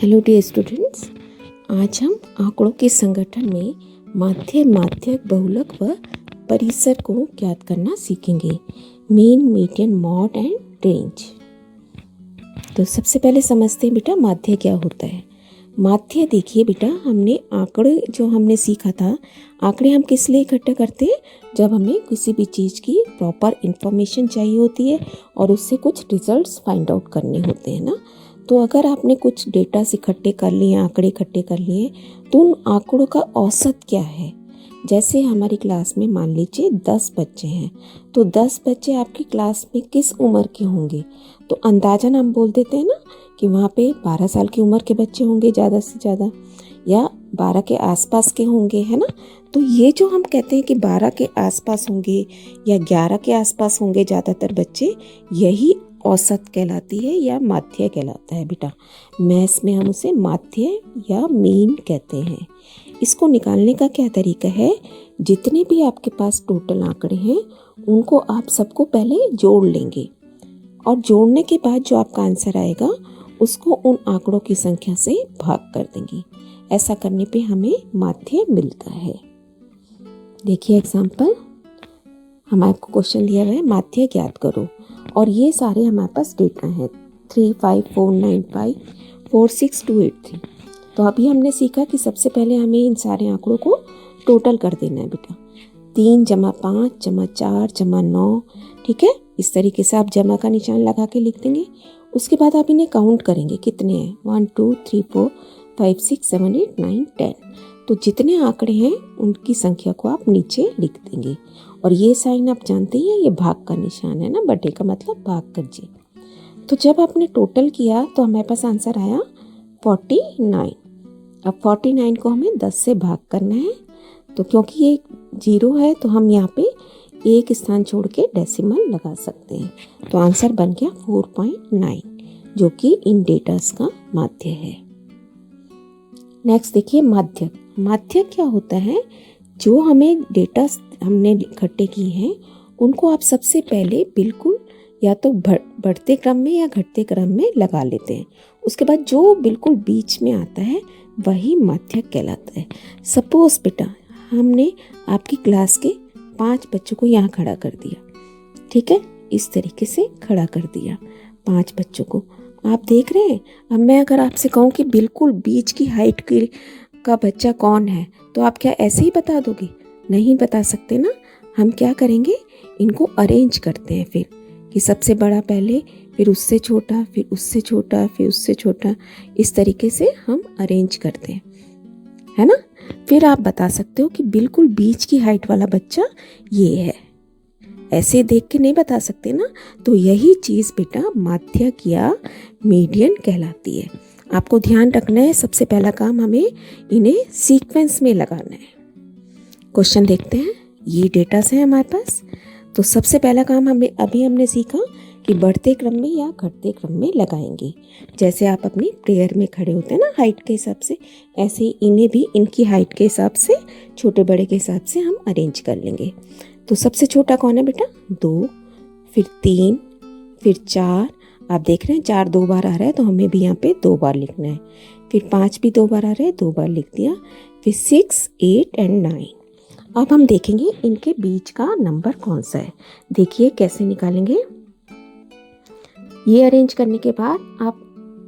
Hello dear students, आज हम आंकड़ों के संगठन में माध्य, माध्यक, बहुलक व परिसर को ज्ञात करना सीखेंगे। Mean, median, mod and range. तो सबसे पहले समझते हैं बेटा माध्य क्या होता है। माध्य देखिए बेटा, हमने आंकड़े जो हमने सीखा था, आंकड़े हम किस लिए इकट्ठा करते हैं? जब हमें किसी भी चीज़ की प्रॉपर इन्फॉर्मेशन चाहिए होती है और उससे कुछ रिजल्ट्स फाइंड आउट करने होते हैं ना। तो अगर आपने कुछ डेटा इकट्ठे कर लिए, आंकड़े इकट्ठे कर लिए, तो उन आंकड़ों का औसत क्या है। जैसे हमारी क्लास में मान लीजिए 10 बच्चे हैं, तो 10 बच्चे आपकी क्लास में किस उम्र के होंगे? तो अंदाज़न हम बोल देते हैं ना कि वहाँ पे 12 साल की उम्र के बच्चे होंगे ज़्यादा से ज़्यादा, या 12 के आसपास के होंगे, है ना। तो ये जो हम कहते हैं कि 12 के आसपास होंगे या 11 के आसपास होंगे ज़्यादातर बच्चे, यही औसत कहलाती है या माध्य कहलाता है बेटा। मैथ्स में हम उसे माध्य या मीन कहते हैं। इसको निकालने का क्या तरीका है? जितने भी आपके पास टोटल आंकड़े हैं उनको आप सबको पहले जोड़ लेंगे और जोड़ने के बाद जो आपका आंसर आएगा उसको उन आंकड़ों की संख्या से भाग कर देंगे। ऐसा करने पे हमें माध्य मिलता है। देखिए एग्जाम्पल, हमारे को क्वेश्चन दिया हुआ है माध्य ज्ञात करो, और ये सारे हमारे पास डेटा हैं 354954628 तो अभी हमने सीखा कि सबसे पहले हमें इन सारे आंकड़ों को टोटल कर देना है बेटा। 3 + 5 + 4 + 9, ठीक है। इस तरीके से आप जमा का निशान लगा के लिख देंगे। उसके बाद आप इन्हें काउंट करेंगे कितने हैं, 1 2 3 4 5 6 7 8 9 10। तो जितने आंकड़े हैं उनकी संख्या को आप नीचे लिख देंगे। और ये साइन आप जानते हैं, ये भाग का निशान है ना, बटे का मतलब भाग करिए। तो जब आपने टोटल किया तो हमारे पास आंसर आया 49। अब 49 को हमें 10 से भाग करना है। तो क्योंकि ये 0 है तो हम यहाँ पे एक स्थान छोड़ के डेसिमल लगा सकते हैं। तो आंसर बन गया 4.9, जो कि इन डेटास का माध्य है। नेक्स्ट देखिए माध्यक। माध्यक क्या होता है? जो हमें डेटा हमने इकट्ठे किए हैं उनको आप सबसे पहले बिल्कुल या तो बढ़ते क्रम में या घटते क्रम में लगा लेते हैं। उसके बाद जो बिल्कुल बीच में आता है वही माध्यक कहलाता है। सपोज बेटा हमने आपकी क्लास के 5 बच्चों को यहाँ खड़ा कर दिया, ठीक है, इस तरीके से खड़ा कर दिया 5 बच्चों को। आप देख रहे हैं। अब मैं अगर आपसे कहूँ कि बिल्कुल बीच की हाइट का बच्चा कौन है, तो आप क्या ऐसे ही बता दोगे? नहीं बता सकते ना। हम क्या करेंगे, इनको अरेंज करते हैं फिर कि सबसे बड़ा पहले, फिर उससे छोटा, फिर उससे छोटा, फिर उससे छोटा। इस तरीके से हम अरेंज करते हैं, है ना। फिर आप बता सकते हो कि बिल्कुल बीच की हाइट वाला बच्चा ये है। ऐसे देख के नहीं बता सकते ना। तो यही चीज़ बेटा माध्यक या मीडियन कहलाती है। आपको ध्यान रखना है, सबसे पहला काम हमें इन्हें सीक्वेंस में लगाना है। क्वेश्चन देखते हैं। ये डेटा है हमारे पास। तो सबसे पहला काम हमने सीखा कि बढ़ते क्रम में या घटते क्रम में लगाएंगे। जैसे आप अपनी प्रेयर में खड़े होते हैं ना हाइट के हिसाब से, ऐसे ही इन्हें भी इनकी हाइट के हिसाब से, छोटे बड़े के हिसाब से हम अरेंज कर लेंगे। तो सबसे छोटा कौन है बेटा? 2, फिर 3, फिर 4। आप देख रहे हैं 4 2 बार आ रहा है तो हमें भी यहाँ पे 2 बार लिखना है। फिर 5 भी 2 बार आ रहा है, 2 बार लिख दिया। फिर 6 8 एंड 9। अब हम देखेंगे इनके बीच का नंबर कौन सा है। देखिए कैसे निकालेंगे। ये अरेंज करने के बाद आप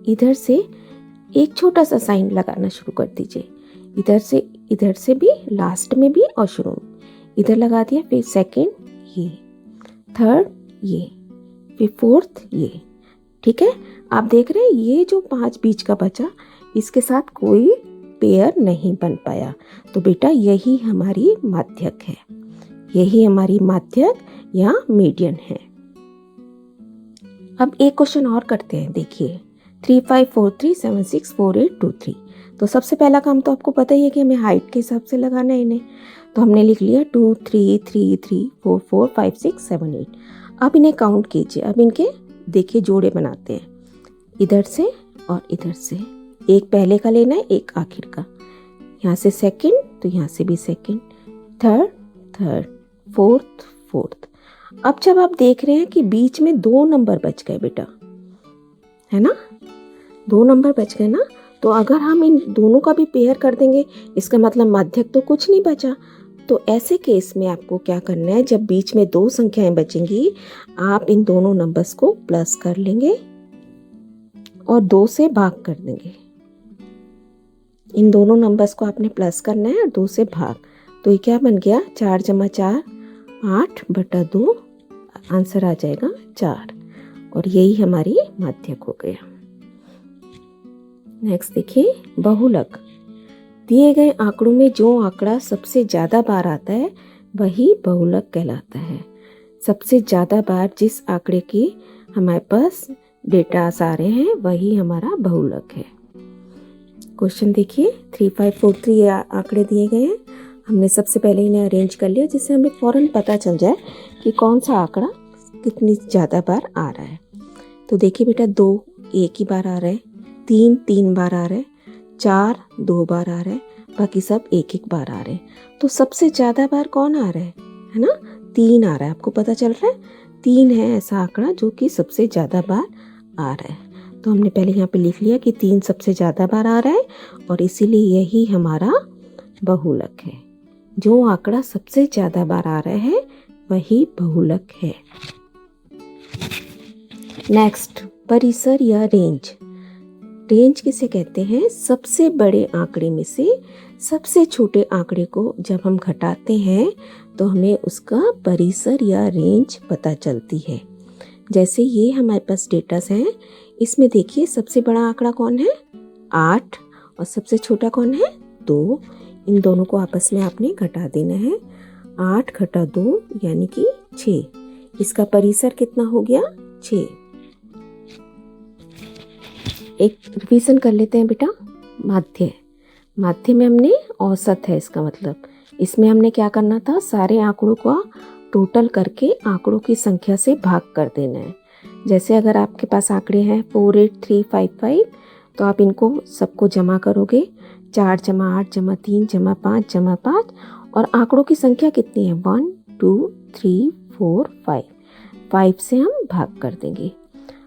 इधर से एक छोटा सा साइन लगाना शुरू कर दीजिए। इधर से भी, लास्ट में भी और शुरू में। इधर लगा दिया, फिर सेकंड ये, थर्ड ये, फिर फोर्थ ये, ठीक है। आप देख रहे हैं ये जो 5 बीच का बचा, इसके साथ कोई पेयर नहीं बन पाया। तो बेटा यही हमारी माध्यक है, यही हमारी माध्यक या मीडियन है। अब एक क्वेश्चन और करते हैं। देखिए 3543764823। तो सबसे पहला काम तो आपको पता ही है कि हमें हाइट के हिसाब से लगाना है इन्हें। तो हमने लिख लिया 2 3 3 3 4 4 5 6 7 8। अब इन्हें काउंट कीजिए। अब इनके देखिए जोड़े बनाते हैं, इधर से और इधर से। एक पहले का लेना है, एक आखिर का। यहाँ से सेकंड तो यहाँ से भी सेकंड, थर्ड, फोर्थ। अब जब आप देख रहे हैं कि बीच में 2 नंबर बच गए बेटा, है ना, 2 नंबर बच गए ना, तो अगर हम इन दोनों का भी पेयर कर देंगे, इसका मतलब माध्यक तो कुछ नहीं बचा। तो ऐसे केस में आपको क्या करना है, जब बीच में दो संख्याएं बचेंगी, आप इन दोनों नंबर्स को प्लस कर लेंगे और 2 से भाग कर देंगे। इन दोनों नंबर्स को आपने प्लस करना है और 2 से भाग। तो ये क्या बन गया, 4 × 4 8/2, आंसर आ जाएगा 4, और यही हमारी माध्यक हो गया। नेक्स्ट देखिए, बहुलक। दिए गए आंकड़ों में जो आंकड़ा सबसे ज़्यादा बार आता है वही बहुलक कहलाता है। सबसे ज़्यादा बार जिस आंकड़े की हमारे पास डेटा आ रहे हैं वही हमारा बहुलक है। क्वेश्चन देखिए, 3543 आंकड़े दिए गए हैं। हमने सबसे पहले इन्हें अरेंज कर लिया जिससे हमें फ़ौरन पता चल जाए कि कौन सा आंकड़ा कितनी ज़्यादा बार आ रहा है। तो देखिए बेटा, 2 एक ही बार आ रहा है, 3 3 बार आ रहा है, 4 2 बार आ रहा है, बाकी सब एक एक बार आ रहे हैं। तो सबसे ज़्यादा बार कौन आ रहा है ना, 3 आ रहा है। आपको पता चल रहा है 3 है ऐसा आंकड़ा जो कि सबसे ज़्यादा बार आ रहा है। तो हमने पहले यहाँ पे लिख लिया कि 3 सबसे ज़्यादा बार आ रहा है और इसीलिए यही हमारा बहुलक है। जो आंकड़ा सबसे ज़्यादा बार आ रहा है वही बहुलक है। नेक्स्ट, परिसर या रेंज। रेंज किसे कहते हैं, सबसे बड़े आंकड़े में से सबसे छोटे आंकड़े को जब हम घटाते हैं तो हमें उसका परिसर या रेंज पता चलती है। जैसे ये हमारे पास डेटास हैं, इसमें देखिए सबसे बड़ा आंकड़ा कौन है, 8, और सबसे छोटा कौन है, 2। इन दोनों को आपस में आपने घटा देना है। 8 × 2 यानी कि 6। इसका परिसर कितना हो गया, 6। एक रिवीजन कर लेते हैं बेटा। माध्य, माध्य में हमने औसत है, इसका मतलब इसमें हमने क्या करना था, सारे आंकड़ों का टोटल करके आंकड़ों की संख्या से भाग कर देना है। जैसे अगर आपके पास आंकड़े हैं 48355, तो आप इनको सबको जमा करोगे, 4 × 8 × 3 × 5 × 5, और आंकड़ों की संख्या कितनी है, 1 2 3 4 5, 5 से हम भाग कर देंगे।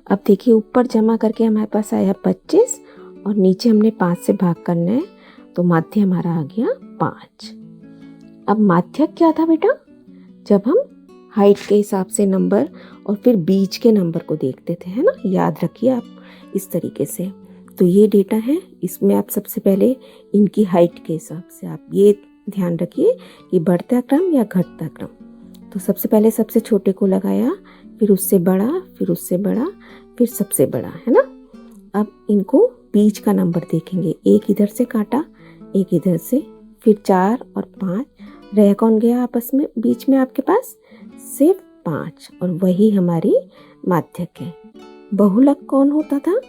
अब देखिए ऊपर जमा करके हमारे पास आया 25 और नीचे हमने 5 से भाग करना है, तो माध्य हमारा आ गया 5। अब माध्यक क्या था बेटा, जब हम हाइट के हिसाब से नंबर और फिर बीच के नंबर को देखते थे, है ना, याद रखिए आप इस तरीके से। तो ये डेटा है, इसमें आप सबसे पहले इनकी हाइट के हिसाब से आप ये ध्यान रखिए कि बढ़ता क्रम या घटता क्रम। तो सबसे पहले सबसे छोटे को लगाया, फिर उससे बड़ा, फिर उससे बड़ा, फिर सबसे बड़ा, है ना। अब इनको बीच का नंबर देखेंगे, एक इधर से काटा, एक इधर से, फिर 4 और 5, रह कौन गया आपस में बीच में आपके पास, सिर्फ 5, और वही हमारी माध्यक है। बहुलक कौन होता था,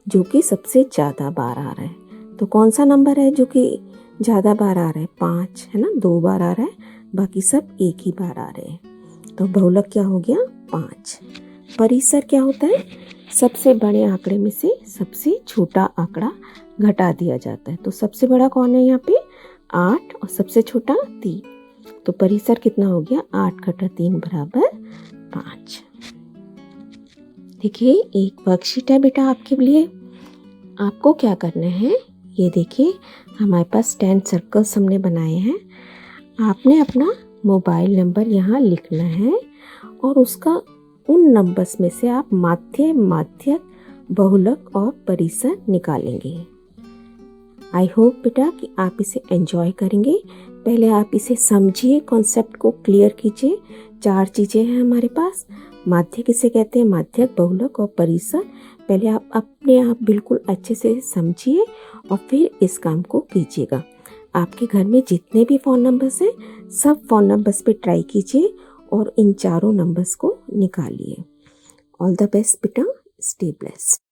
जो कि सबसे ज़्यादा बार आ रहा है। तो कौन सा नंबर है जो कि ज़्यादा बार आ रहा है, 5 है ना, 2 बार आ रहा है, बाकी सब एक ही बार आ रहे हैं। तो बहुलक क्या हो गया, 5। परिसर क्या होता है, सबसे बड़े आंकड़े में से सबसे छोटा आंकड़ा घटा दिया जाता है। तो सबसे बड़ा कौन है यहाँ पे, 8, और सबसे छोटा 3। तो परिसर कितना हो गया, 8 × 3 = 5। देखिए एक वर्कशीट है बेटा आपके लिए। आपको क्या करना है, ये देखिए हमारे पास 10 सर्कल्स हमने बनाए हैं। आपने अपना मोबाइल नंबर यहाँ लिखना है और उसका उन नंबर्स में से आप माध्य, माध्यक, बहुलक और परिसर निकालेंगे। आई होप बेटा कि आप इसे एंजॉय करेंगे। पहले आप इसे समझिए, कॉन्सेप्ट को क्लियर कीजिए। 4 चीज़ें हैं हमारे पास, माध्य किसे कहते हैं, माध्यक, बहुलक और परिसर। पहले आप अपने आप बिल्कुल अच्छे से समझिए और फिर इस काम को कीजिएगा। आपके घर में जितने भी फ़ोन नंबर्स हैं, सब फ़ोन नंबर्स पे ट्राई कीजिए और इन चारों नंबर्स को निकालिए। ऑल द बेस्ट बेटा, स्टे ब्लेस्ड।